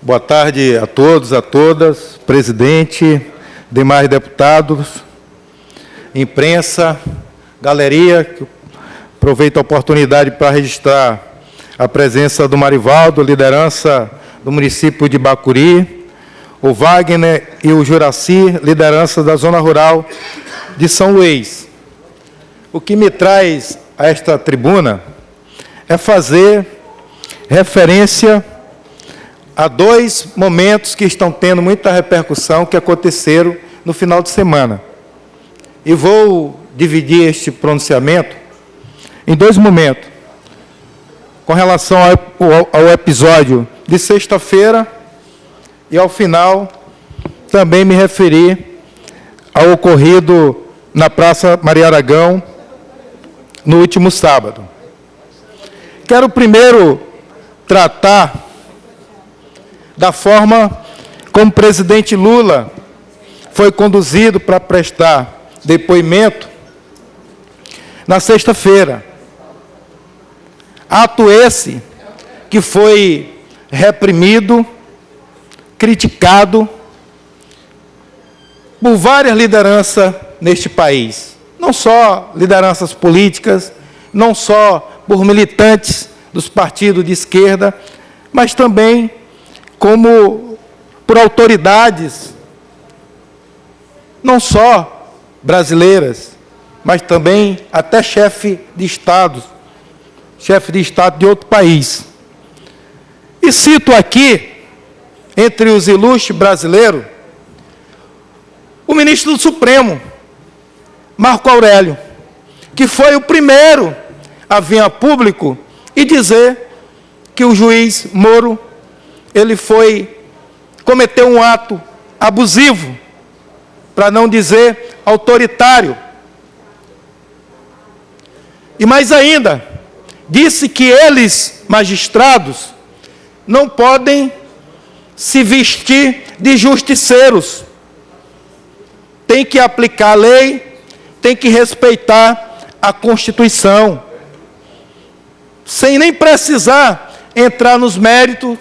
Boa tarde a todos, a todas, presidente, demais deputados, imprensa, galeria. Aproveito a oportunidade para registrar a presença do Marivaldo, liderança do município de Bacuri, o Wagner e o Juraci, liderança da Zona Rural de São Luís. O que me traz a esta tribuna é fazer referência a dois momentos que estão tendo muita repercussão, que aconteceram no final de semana. E vou dividir este pronunciamento em dois momentos. Com relação ao episódio de sexta-feira e, ao final, também me referir ao ocorrido na Praça Maria Aragão no último sábado. Quero primeiro tratar da forma como o presidente Lula foi conduzido para prestar depoimento na sexta-feira. Ato esse que foi reprimido, criticado por várias lideranças neste país. Não só lideranças políticas, não só por militantes dos partidos de esquerda, mas também como por autoridades, não só brasileiras, mas também até chefe de Estado de outro país. E cito aqui, entre os ilustres brasileiros, o ministro do Supremo, Marco Aurélio, que foi o primeiro a vir a público e dizer que o juiz Moro cometeu um ato abusivo, para não dizer autoritário. E mais ainda, disse que eles, magistrados, não podem se vestir de justiceiros. Tem que aplicar a lei, tem que respeitar a Constituição, sem nem precisar entrar nos méritos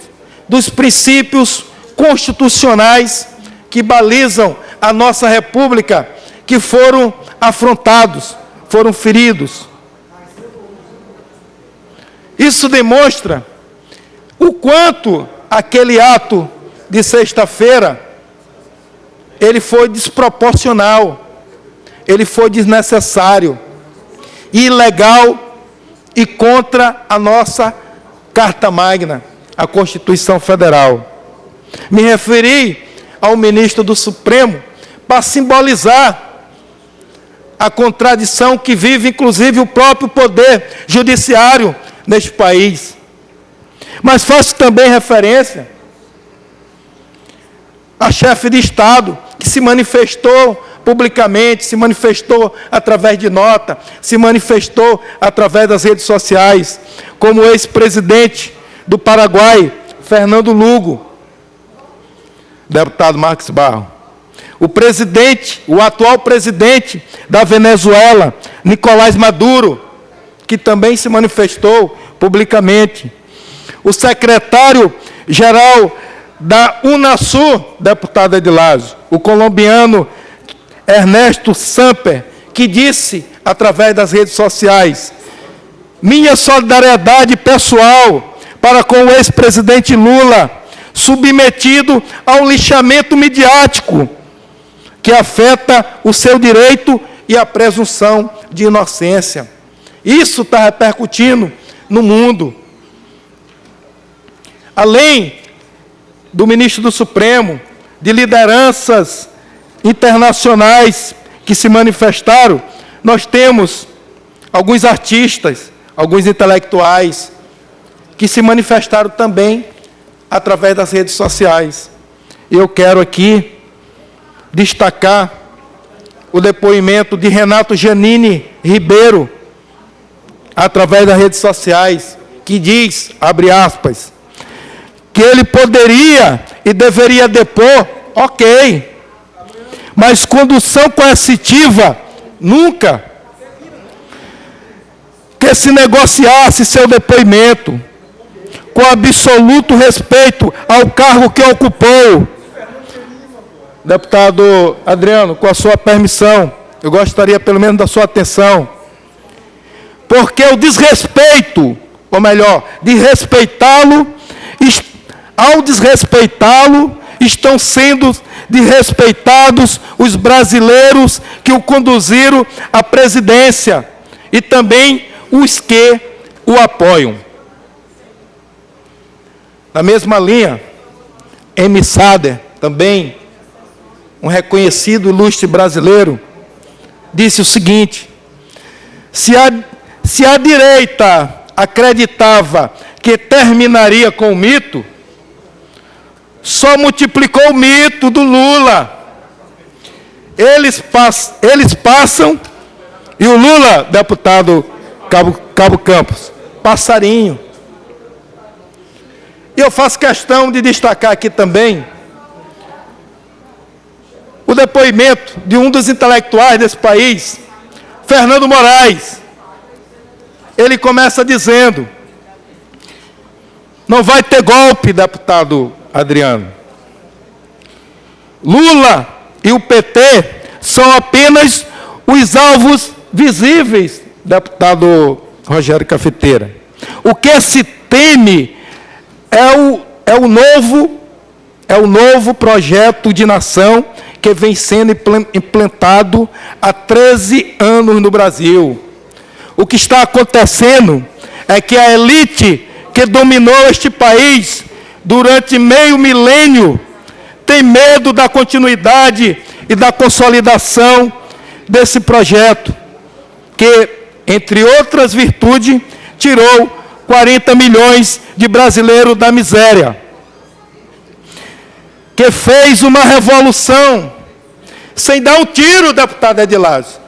dos princípios constitucionais que balizam a nossa República, que foram afrontados, foram feridos. Isso demonstra o quanto aquele ato de sexta-feira ele foi desproporcional, ele foi desnecessário, ilegal e contra a nossa Carta Magna, a Constituição Federal. Me referi ao ministro do Supremo para simbolizar a contradição que vive, inclusive, o próprio Poder Judiciário neste país. Mas faço também referência a chefe de Estado que se manifestou publicamente, se manifestou através de nota, se manifestou através das redes sociais, como o ex-presidente do Paraguai, Fernando Lugo, deputado Marcos Barro. O atual presidente da Venezuela, Nicolás Maduro, que também se manifestou publicamente. O secretário-geral da Unasur, deputado Edilásio, o colombiano Ernesto Samper, que disse, através das redes sociais, minha solidariedade pessoal para com o ex-presidente Lula, submetido ao lixamento midiático, que afeta o seu direito e a presunção de inocência. Isso está repercutindo no mundo. Além do ministro do Supremo, de lideranças internacionais que se manifestaram, nós temos alguns artistas, alguns intelectuais, que se manifestaram também através das redes sociais. Eu quero aqui destacar o depoimento de Renato Giannini Ribeiro, através das redes sociais, que diz, abre aspas, que ele poderia e deveria depor, ok, mas condução coercitiva, nunca. Que se negociasse seu depoimento. com absoluto respeito ao cargo que ocupou. Deputado Adriano, com a sua permissão, eu gostaria pelo menos da sua atenção, porque o desrespeito, ou melhor, de respeitá-lo, ao desrespeitá-lo, estão sendo desrespeitados os brasileiros que o conduziram à presidência e também os que o apoiam. Na mesma linha, M. Sader, também um reconhecido ilustre brasileiro, disse o seguinte: se a direita acreditava que terminaria com o mito, só multiplicou o mito do Lula. Eles passam, e o Lula, deputado Cabo Campos, passarinho. E eu faço questão de destacar aqui também o depoimento de um dos intelectuais desse país, Fernando Moraes. Ele começa dizendo: não vai ter golpe, deputado Adriano. Lula e o PT são apenas os alvos visíveis, deputado Rogério Cafeteira. O que se teme é o novo projeto de nação que vem sendo implantado há 13 anos no Brasil. O que está acontecendo é que a elite que dominou este país durante meio milênio tem medo da continuidade e da consolidação desse projeto, que, entre outras virtudes, tirou 40 milhões de brasileiros da miséria, que fez uma revolução sem dar um tiro, deputado Edilásio,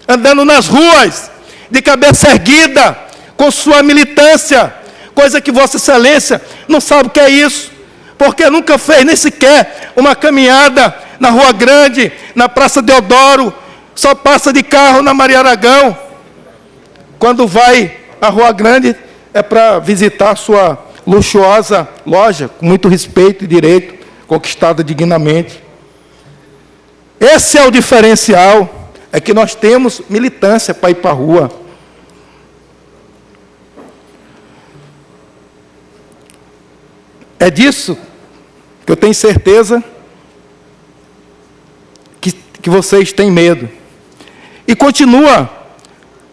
andando nas ruas, de cabeça erguida, com sua militância, coisa que Vossa Excelência não sabe o que é isso, porque nunca fez nem sequer uma caminhada na Rua Grande, na Praça Deodoro, só passa de carro na Maria Aragão. Quando vai à Rua Grande, é para visitar sua luxuosa loja, com muito respeito e direito, conquistada dignamente. Esse é o diferencial, é que nós temos militância para ir para a rua. É disso que eu tenho certeza que vocês têm medo. E continua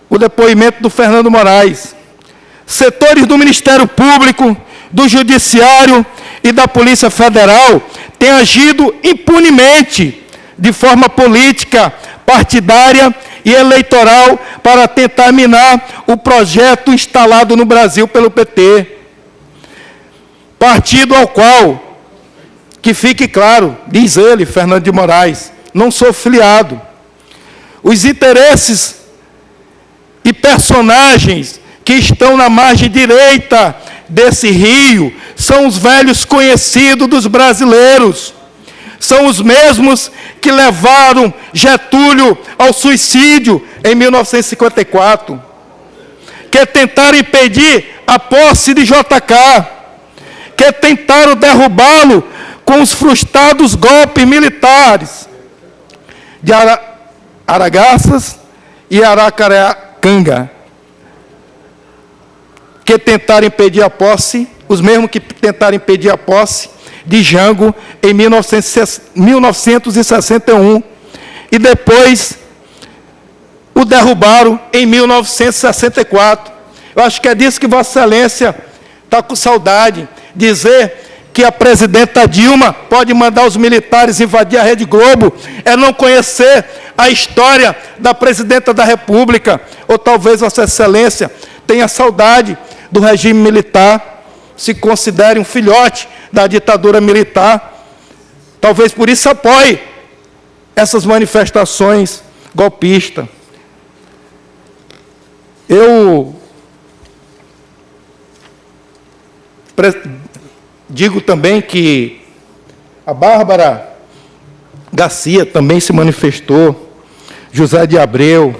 o depoimento do Fernando Moraes. Setores do Ministério Público, do Judiciário e da Polícia Federal têm agido impunemente, de forma política, partidária e eleitoral, para tentar minar o projeto instalado no Brasil pelo PT. Partido ao qual, que fique claro, diz ele, Fernando de Moraes, não sou filiado. Os interesses e personagens que estão na margem direita desse rio são os velhos conhecidos dos brasileiros. São os mesmos que levaram Getúlio ao suicídio em 1954, que tentaram impedir a posse de JK, que tentaram derrubá-lo com os frustrados golpes militares de Aragaças e Aracaracanga, que tentaram impedir a posse, os mesmos que tentaram impedir a posse de Jango em 1961, e depois o derrubaram em 1964. Eu acho que é disso que Vossa Excelência está com saudade, dizer que a presidenta Dilma pode mandar os militares invadir a Rede Globo, é não conhecer a história da presidenta da República, ou talvez Vossa Excelência tenha saudade do regime militar, se considere um filhote da ditadura militar, talvez por isso apoie essas manifestações golpistas. Eu digo também que a Bárbara Garcia também se manifestou, José de Abreu,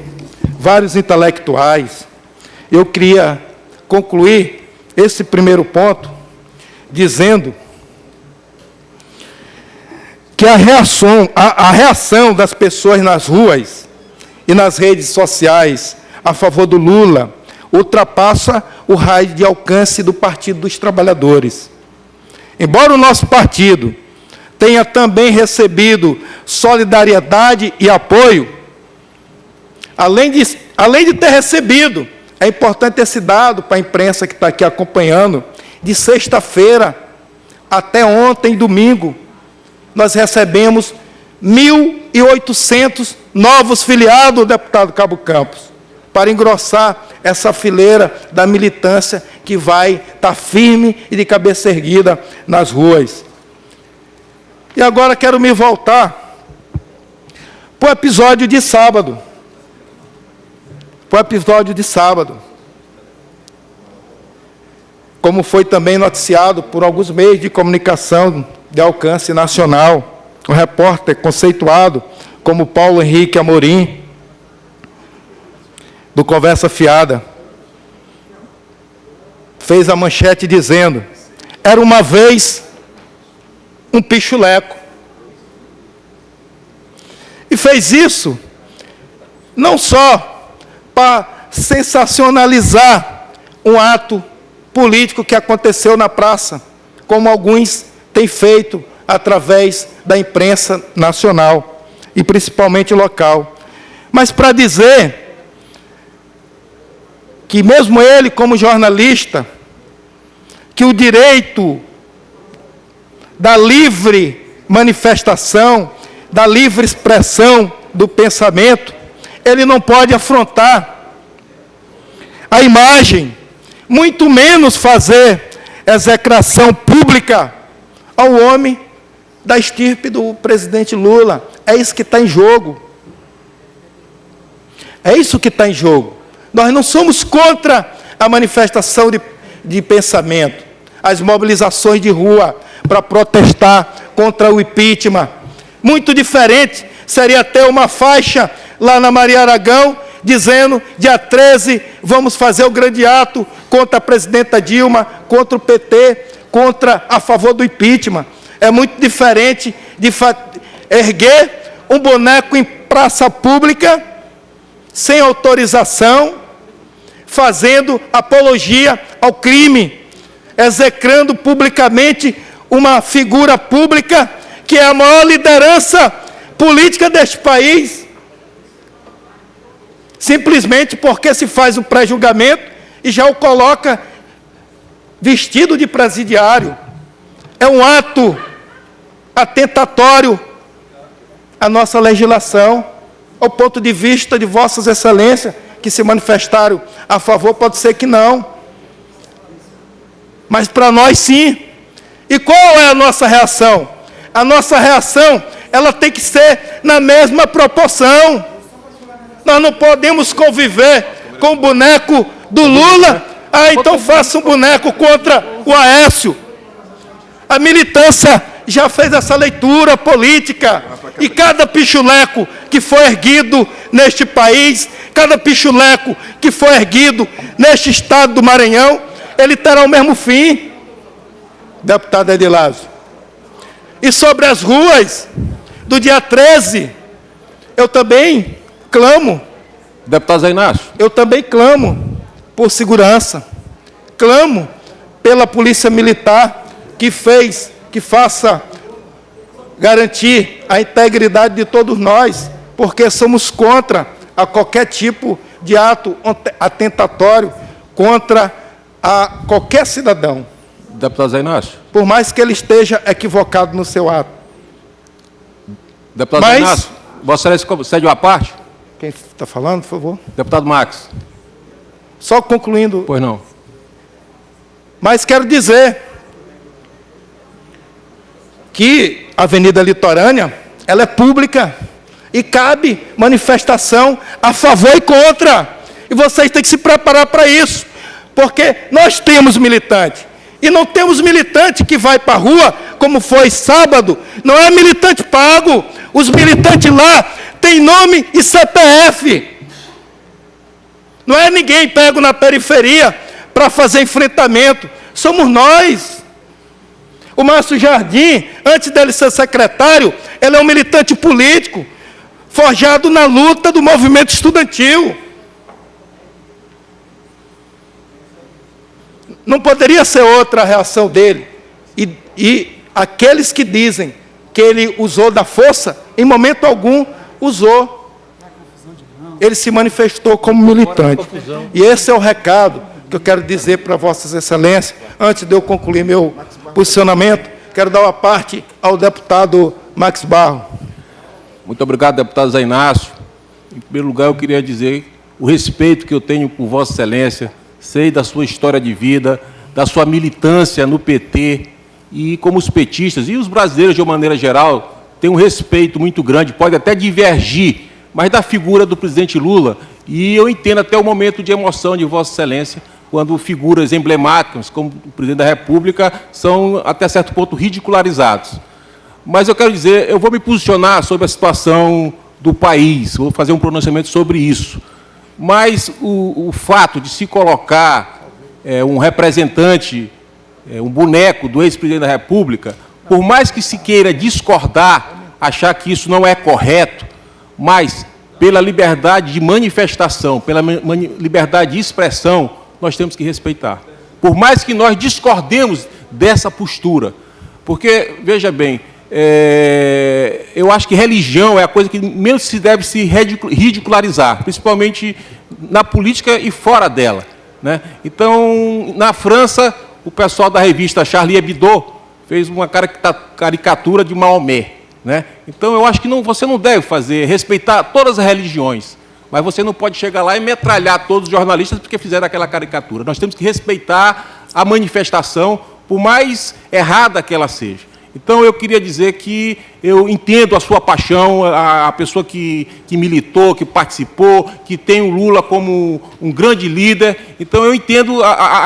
vários intelectuais. Eu queria concluir esse primeiro ponto dizendo que a reação das pessoas nas ruas e nas redes sociais a favor do Lula ultrapassa o raio de alcance do Partido dos Trabalhadores. Embora o nosso partido tenha também recebido solidariedade e apoio, além de ter recebido, é importante esse dado para a imprensa que está aqui acompanhando, de sexta-feira até ontem, domingo, nós recebemos 1.800 novos filiados, deputado Cabo Campos, para engrossar essa fileira da militância que vai estar firme e de cabeça erguida nas ruas. E agora quero me voltar para o episódio de sábado. Como foi também noticiado por alguns meios de comunicação de alcance nacional, um repórter conceituado como Paulo Henrique Amorim, do Conversa Fiada, fez a manchete dizendo: era uma vez um pichuleco. E fez isso não só para sensacionalizar um ato político que aconteceu na praça, como alguns têm feito através da imprensa nacional e principalmente local, mas para dizer que mesmo ele, como jornalista, que o direito da livre manifestação, da livre expressão do pensamento, ele não pode afrontar a imagem, muito menos fazer execração pública ao homem da estirpe do presidente Lula. É isso que está em jogo. É isso que está em jogo. Nós não somos contra a manifestação de pensamento, as mobilizações de rua para protestar contra o impeachment. Muito diferente seria ter uma faixa lá na Maria Aragão, dizendo, dia 13, vamos fazer o grande ato contra a presidenta Dilma, contra o PT, a favor do impeachment. É muito diferente de erguer um boneco em praça pública, sem autorização, fazendo apologia ao crime, execrando publicamente uma figura pública que é a maior liderança política deste país, simplesmente porque se faz o pré-julgamento e já o coloca vestido de presidiário. É um ato atentatório à nossa legislação, ao ponto de vista de vossas excelências, que se manifestaram a favor, pode ser que não. Mas para nós, sim. E qual é a nossa reação? A nossa reação, ela tem que ser na mesma proporção. Nós não podemos conviver com o boneco do Lula. Então faça um boneco contra o Aécio. A militância já fez essa leitura política. E cada pichuleco que foi erguido neste país, cada pichuleco que foi erguido neste estado do Maranhão, ele terá o mesmo fim, deputado Edilásio. E sobre as ruas do dia 13, eu também clamo. Deputado Zé Inácio. Eu também clamo por segurança. Clamo pela Polícia Militar que faça garantir a integridade de todos nós, porque somos contra a qualquer tipo de ato atentatório contra qualquer cidadão. Deputado Zé Inácio. Por mais que ele esteja equivocado no seu ato. Deputado Zé Inácio, Vossa Excelência cede uma parte? Quem está falando, por favor? Deputado Max. Só concluindo. Pois não. Mas quero dizer que a Avenida Litorânea, ela é pública e cabe manifestação a favor e contra. E vocês têm que se preparar para isso, porque nós temos militante. E não temos militante que vai para a rua, como foi sábado. Não é militante pago. Os militantes lá têm nome e CPF. Não é ninguém pego na periferia para fazer enfrentamento. Somos nós. O Márcio Jardim, antes dele ser secretário, ele é um militante político, forjado na luta do movimento estudantil. Não poderia ser outra a reação dele. E aqueles que dizem que ele usou da força, em momento algum usou. Ele se manifestou como militante. E esse é o recado que eu quero dizer para Vossas Excelências. Antes de eu concluir meu posicionamento, quero dar uma parte ao deputado Max Barro. Muito obrigado, deputado Zé Inácio. Em primeiro lugar, eu queria dizer o respeito que eu tenho por Vossa Excelência, sei da sua história de vida, da sua militância no PT, e como os petistas e os brasileiros, de uma maneira geral, têm um respeito muito grande, pode até divergir, mas da figura do presidente Lula, e eu entendo até o momento de emoção de Vossa Excelência, quando figuras emblemáticas, como o presidente da República, são, até certo ponto, ridicularizados. Mas eu quero dizer, eu vou me posicionar sobre a situação do país, vou fazer um pronunciamento sobre isso. Mas o fato de se colocar um representante, um boneco do ex-presidente da República, por mais que se queira discordar, achar que isso não é correto, mas pela liberdade de manifestação, pela liberdade de expressão, nós temos que respeitar. Por mais que nós discordemos dessa postura. Porque, veja bem, eu acho que religião é a coisa que menos se deve se ridicularizar, principalmente na política e fora dela, né? Então, na França, o pessoal da revista Charlie Hebdo fez uma caricatura de Maomé, né? Então, eu acho que você não deve respeitar todas as religiões, mas você não pode chegar lá e metralhar todos os jornalistas porque fizeram aquela caricatura. Nós temos que respeitar a manifestação, por mais errada que ela seja. Então, eu queria dizer que eu entendo a sua paixão, a pessoa que militou, que participou, que tem o Lula como um grande líder. Então, eu entendo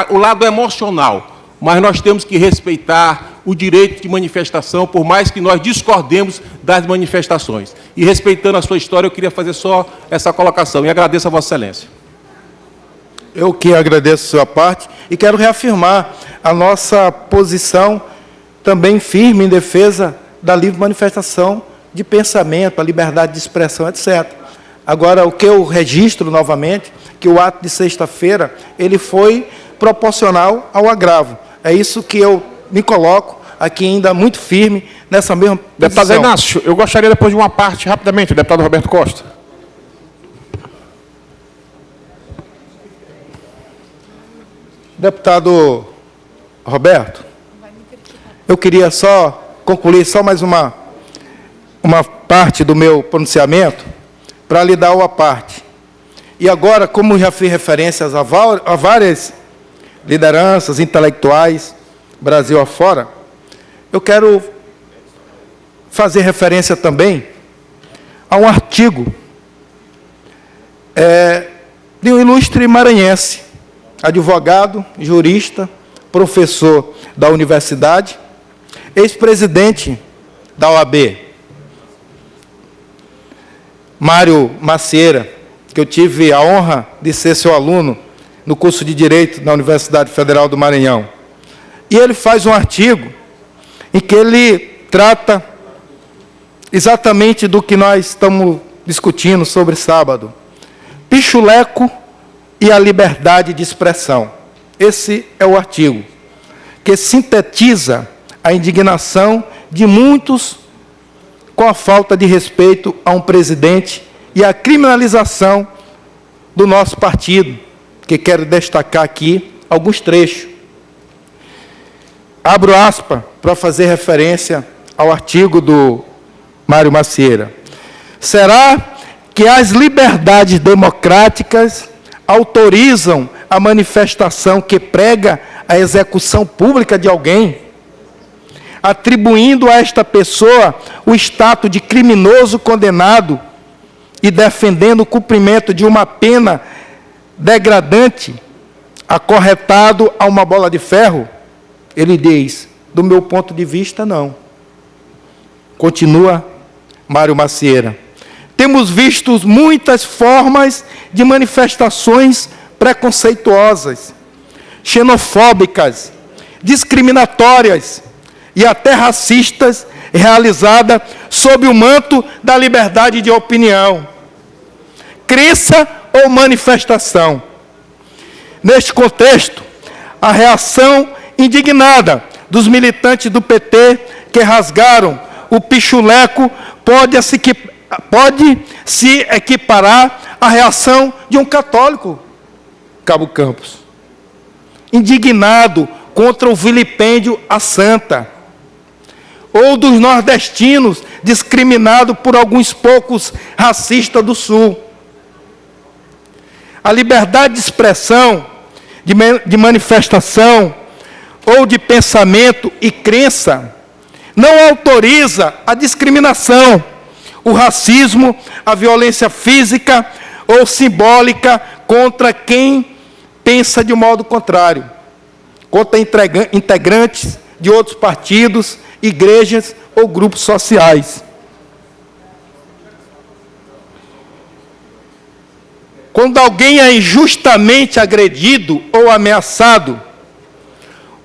o lado emocional, mas nós temos que respeitar o direito de manifestação, por mais que nós discordemos das manifestações. E, respeitando a sua história, eu queria fazer só essa colocação. E agradeço a Vossa Excelência. Eu que agradeço a sua parte e quero reafirmar a nossa posição também firme em defesa da livre manifestação de pensamento, a liberdade de expressão, etc. Agora, o que eu registro novamente, que o ato de sexta-feira, ele foi proporcional ao agravo. É isso que eu me coloco aqui ainda muito firme nessa mesma posição. Deputado Zé Inácio, eu gostaria depois de uma parte, rapidamente, o deputado Roberto Costa. Deputado Roberto, eu queria só concluir mais uma parte do meu pronunciamento para lhe dar uma parte. E agora, como já fiz referências a várias lideranças intelectuais, Brasil afora, eu quero fazer referência também a um artigo de um ilustre maranhense, advogado, jurista, professor da universidade, ex-presidente da OAB, Mário Macieira, que eu tive a honra de ser seu aluno no curso de Direito na Universidade Federal do Maranhão. E ele faz um artigo em que ele trata exatamente do que nós estamos discutindo sobre sábado. Pichuleco e a liberdade de expressão. Esse é o artigo que sintetiza a indignação de muitos com a falta de respeito a um presidente e a criminalização do nosso partido, que quero destacar aqui alguns trechos. Abro aspas para fazer referência ao artigo do Mário Macieira. Será que as liberdades democráticas autorizam a manifestação que prega a execução pública de alguém, atribuindo a esta pessoa o status de criminoso condenado e defendendo o cumprimento de uma pena degradante, acorretado a uma bola de ferro? Ele diz, do meu ponto de vista, não. Continua Mário Macieira. Temos visto muitas formas de manifestações preconceituosas, xenofóbicas, discriminatórias e até racistas realizada sob o manto da liberdade de opinião, crença ou manifestação. Neste contexto, a reação indignada dos militantes do PT que rasgaram o pichuleco pode se equiparar à reação de um católico, Cabo Campos, indignado contra o vilipêndio à santa, ou dos nordestinos discriminados por alguns poucos racistas do Sul. A liberdade de expressão, de manifestação ou de pensamento e crença não autoriza a discriminação, o racismo, a violência física ou simbólica contra quem pensa de modo contrário, contra integrantes de outros partidos, igrejas ou grupos sociais. Quando alguém é injustamente agredido ou ameaçado,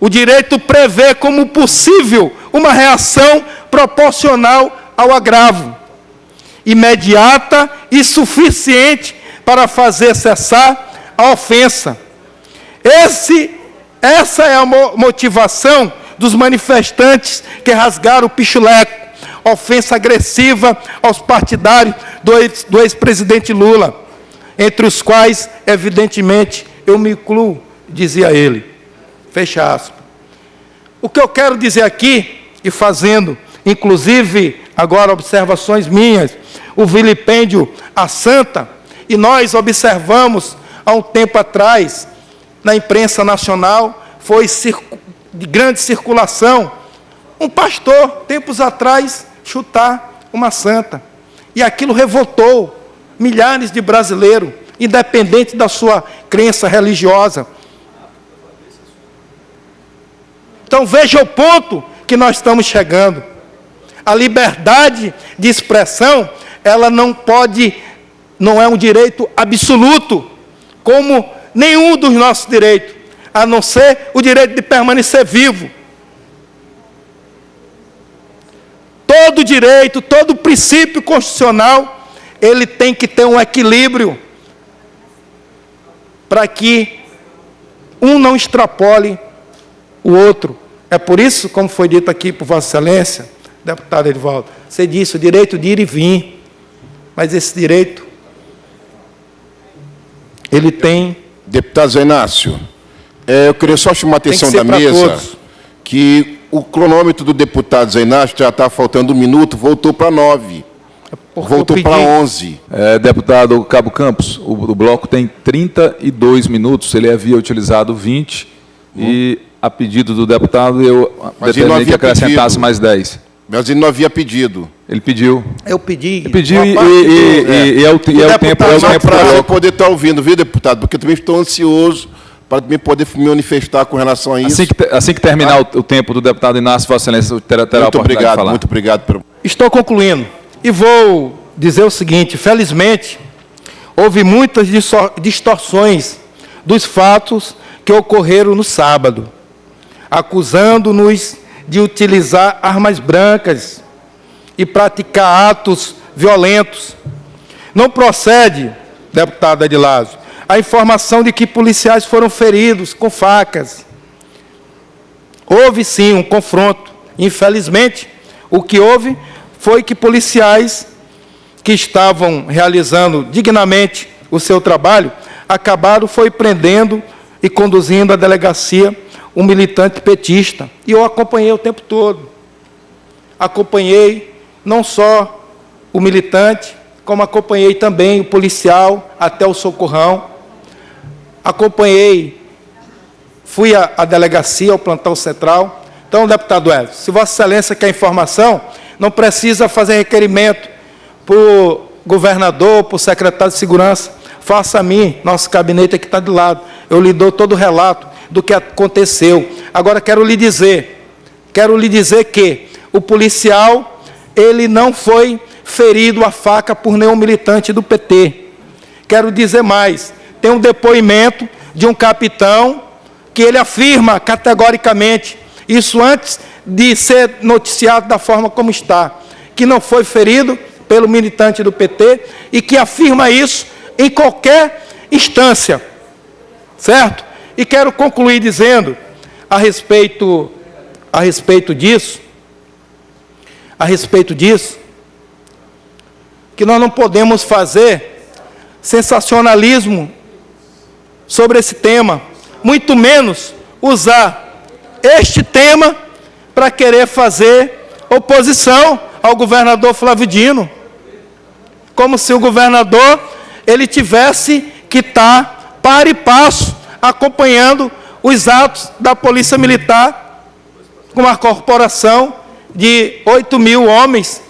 o direito prevê como possível uma reação proporcional ao agravo, imediata e suficiente para fazer cessar a ofensa. Essa é a motivação dos manifestantes que rasgaram o pichuleco, ofensa agressiva aos partidários do ex-presidente Lula, entre os quais, evidentemente, eu me incluo, dizia ele. Fecha aspas. O que eu quero dizer aqui, e fazendo, inclusive, agora observações minhas, o vilipêndio à santa, e nós observamos, há um tempo atrás, na imprensa nacional, foi de grande circulação, um pastor, tempos atrás, chutar uma santa. E aquilo revoltou milhares de brasileiros, independente da sua crença religiosa. Então, veja o ponto que nós estamos chegando. A liberdade de expressão, ela não é um direito absoluto, como nenhum dos nossos direitos, a não ser o direito de permanecer vivo. Todo direito, todo princípio constitucional, ele tem que ter um equilíbrio para que um não extrapole o outro. É por isso, como foi dito aqui por Vossa Excelência, deputado Edivaldo, você disse o direito de ir e vir, mas esse direito, ele tem... Deputado Zé Inácio, eu queria só chamar a atenção da mesa que o cronômetro do deputado Zé Inácio já está faltando 1 minuto, voltou para 9. Voltou para 11. Deputado Cabo Campos, o bloco tem 32 minutos, ele havia utilizado 20, e a pedido do deputado eu determinei que acrescentasse mais 10. Mas ele não havia pedido. Ele pediu. Eu pedi. Ele pediu e é o tempo para eu poder estar ouvindo, viu, deputado? Porque eu também estou ansioso para também poder me manifestar com relação a isso. Assim que terminar o tempo do deputado Inácio, Vossa Excelência terá a oportunidade de falar. Muito obrigado. Estou concluindo. E vou dizer o seguinte, felizmente, houve muitas distorções dos fatos que ocorreram no sábado, acusando-nos de utilizar armas brancas e praticar atos violentos. Não procede, deputado Edilazo, a informação de que policiais foram feridos com facas. Houve, sim, um confronto. Infelizmente, o que houve foi que policiais que estavam realizando dignamente o seu trabalho acabaram prendendo e conduzindo à delegacia um militante petista. E eu acompanhei o tempo todo. Acompanhei não só o militante, como acompanhei também o policial até o socorrão. Acompanhei, fui à delegacia, ao plantão central. Então, deputado Edson, se Vossa Excelência quer informação, não precisa fazer requerimento para o governador, para o secretário de Segurança. Faça a mim, nosso gabinete aqui está do lado. Eu lhe dou todo o relato do que aconteceu. Agora, quero lhe dizer que o policial, ele não foi ferido a faca por nenhum militante do PT. Quero dizer mais, tem um depoimento de um capitão que ele afirma categoricamente, isso antes de ser noticiado da forma como está, que não foi ferido pelo militante do PT e que afirma isso em qualquer instância, certo? E quero concluir dizendo, a respeito disso, que nós não podemos fazer sensacionalismo sobre esse tema, muito menos usar este tema para querer fazer oposição ao governador Flávio Dino, como se o governador ele tivesse que estar par e passo acompanhando os atos da Polícia Militar com uma corporação de 8.000 homens.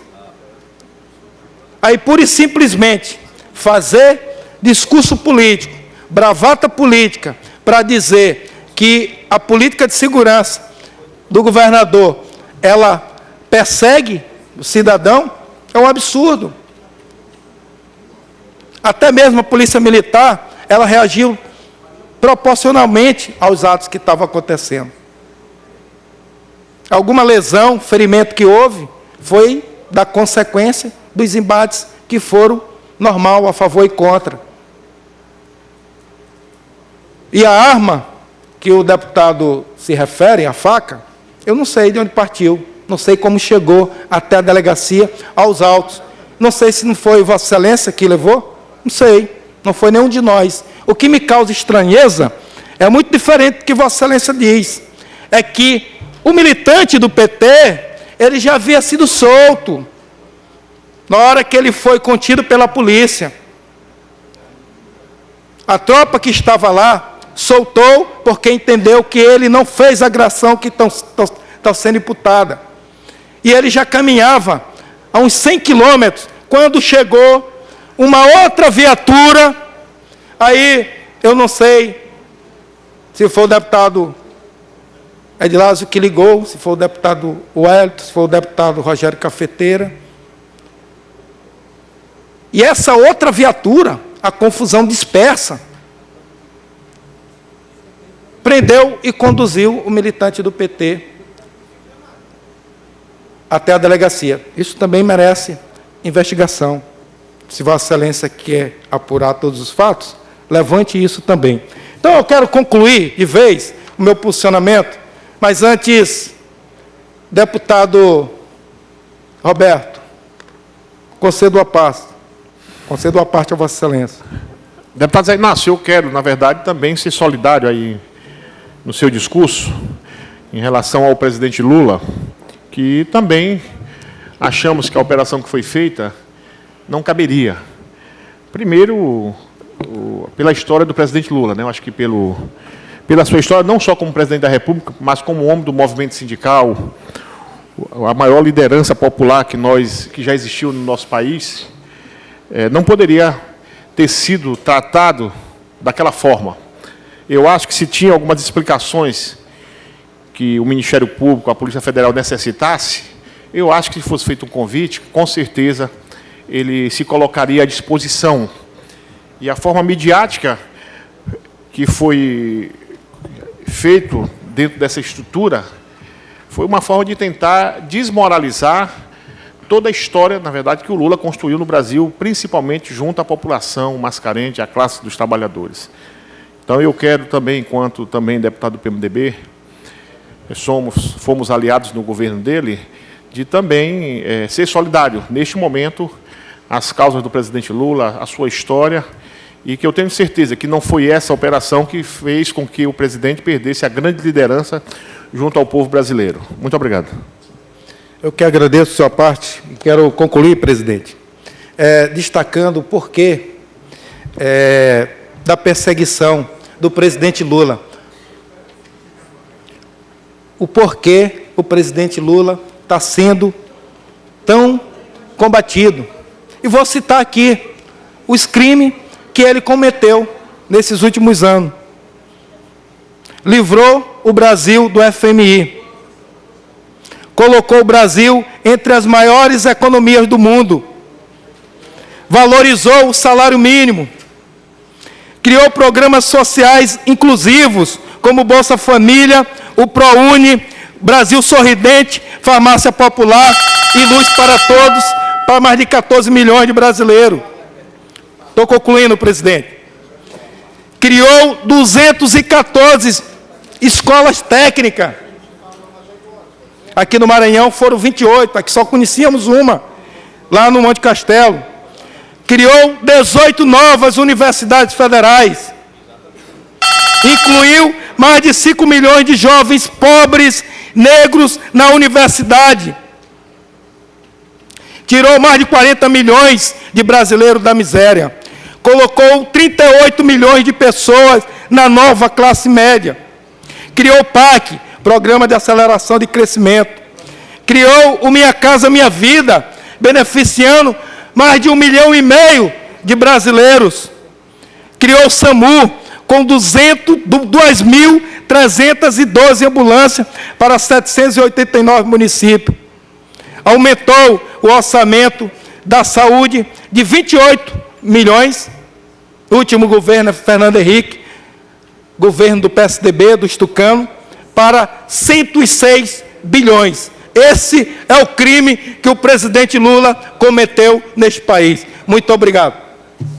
Aí, pura e simplesmente, fazer discurso político, bravata política, para dizer que a política de segurança do governador, ela persegue o cidadão, é um absurdo. Até mesmo a Polícia Militar, ela reagiu proporcionalmente aos atos que estavam acontecendo. Alguma lesão, ferimento que houve, foi da consequência dos embates que foram normal, a favor e contra. E a arma que o deputado se refere, a faca, eu não sei de onde partiu, não sei como chegou até a delegacia aos autos. Não sei se não foi Vossa Excelência que levou, não sei, não foi nenhum de nós. O que me causa estranheza é muito diferente do que Vossa Excelência diz. É que o militante do PT, ele já havia sido solto na hora que ele foi contido pela polícia. A tropa que estava lá soltou porque entendeu que ele não fez a agressão que está sendo imputada. E ele já caminhava a uns 100 quilômetros quando chegou uma outra viatura. Aí, eu não sei se foi o deputado Edilásio que ligou, se foi o deputado Wellington, se foi o deputado Rogério Cafeteira. E essa outra viatura, a confusão dispersa, prendeu e conduziu o militante do PT até a delegacia. Isso também merece investigação. Se Vossa Excelência quer apurar todos os fatos, levante isso também. Então, eu quero concluir de vez o meu posicionamento, mas antes, deputado Roberto, concedo a parte a Vossa Excelência. Deputado Zé Inácio, eu quero, na verdade, também ser solidário aí no seu discurso em relação ao presidente Lula, que também achamos que a operação que foi feita não caberia. Primeiro, pela história do presidente Lula, né? Eu acho que pela sua história, não só como presidente da República, mas como homem do movimento sindical, a maior liderança popular que já existiu no nosso país, não poderia ter sido tratado daquela forma. Eu acho que se tinha algumas explicações que o Ministério Público, a Polícia Federal necessitasse, eu acho que se fosse feito um convite, com certeza ele se colocaria à disposição. E a forma midiática que foi feito dentro dessa estrutura foi uma forma de tentar desmoralizar toda a história, na verdade, que o Lula construiu no Brasil, principalmente junto à população mais carente, à classe dos trabalhadores. Então, eu quero também, enquanto também deputado do PMDB, fomos aliados no governo dele, de também ser solidário, neste momento, às causas do presidente Lula, à sua história, e que eu tenho certeza que não foi essa operação que fez com que o presidente perdesse a grande liderança junto ao povo brasileiro. Muito obrigado. Eu que agradeço a sua parte e quero concluir, presidente, destacando o porquê da perseguição do presidente Lula. O porquê o presidente Lula está sendo tão combatido. E vou citar aqui os crimes que ele cometeu nesses últimos anos. Livrou o Brasil do FMI. Colocou o Brasil entre as maiores economias do mundo. Valorizou o salário mínimo. Criou programas sociais inclusivos, como Bolsa Família, o ProUni, Brasil Sorridente, Farmácia Popular e Luz para Todos, para mais de 14 milhões de brasileiros. Estou concluindo, presidente. Criou 214 escolas técnicas. Aqui no Maranhão foram 28, aqui só conhecíamos uma, lá no Monte Castelo. Criou 18 novas universidades federais. Incluiu mais de 5 milhões de jovens pobres, negros, na universidade. Tirou mais de 40 milhões de brasileiros da miséria. Colocou 38 milhões de pessoas na nova classe média. Criou o PAC, Programa de Aceleração de Crescimento. Criou o Minha Casa Minha Vida, beneficiando mais de 1,5 milhão de brasileiros. Criou o SAMU, com 2.312 ambulâncias para 789 municípios. Aumentou o orçamento da saúde de 28 milhões, o último governo Fernando Henrique, governo do PSDB, dos tucanos, para 106 bilhões. Esse é o crime que o presidente Lula cometeu neste país. Muito obrigado.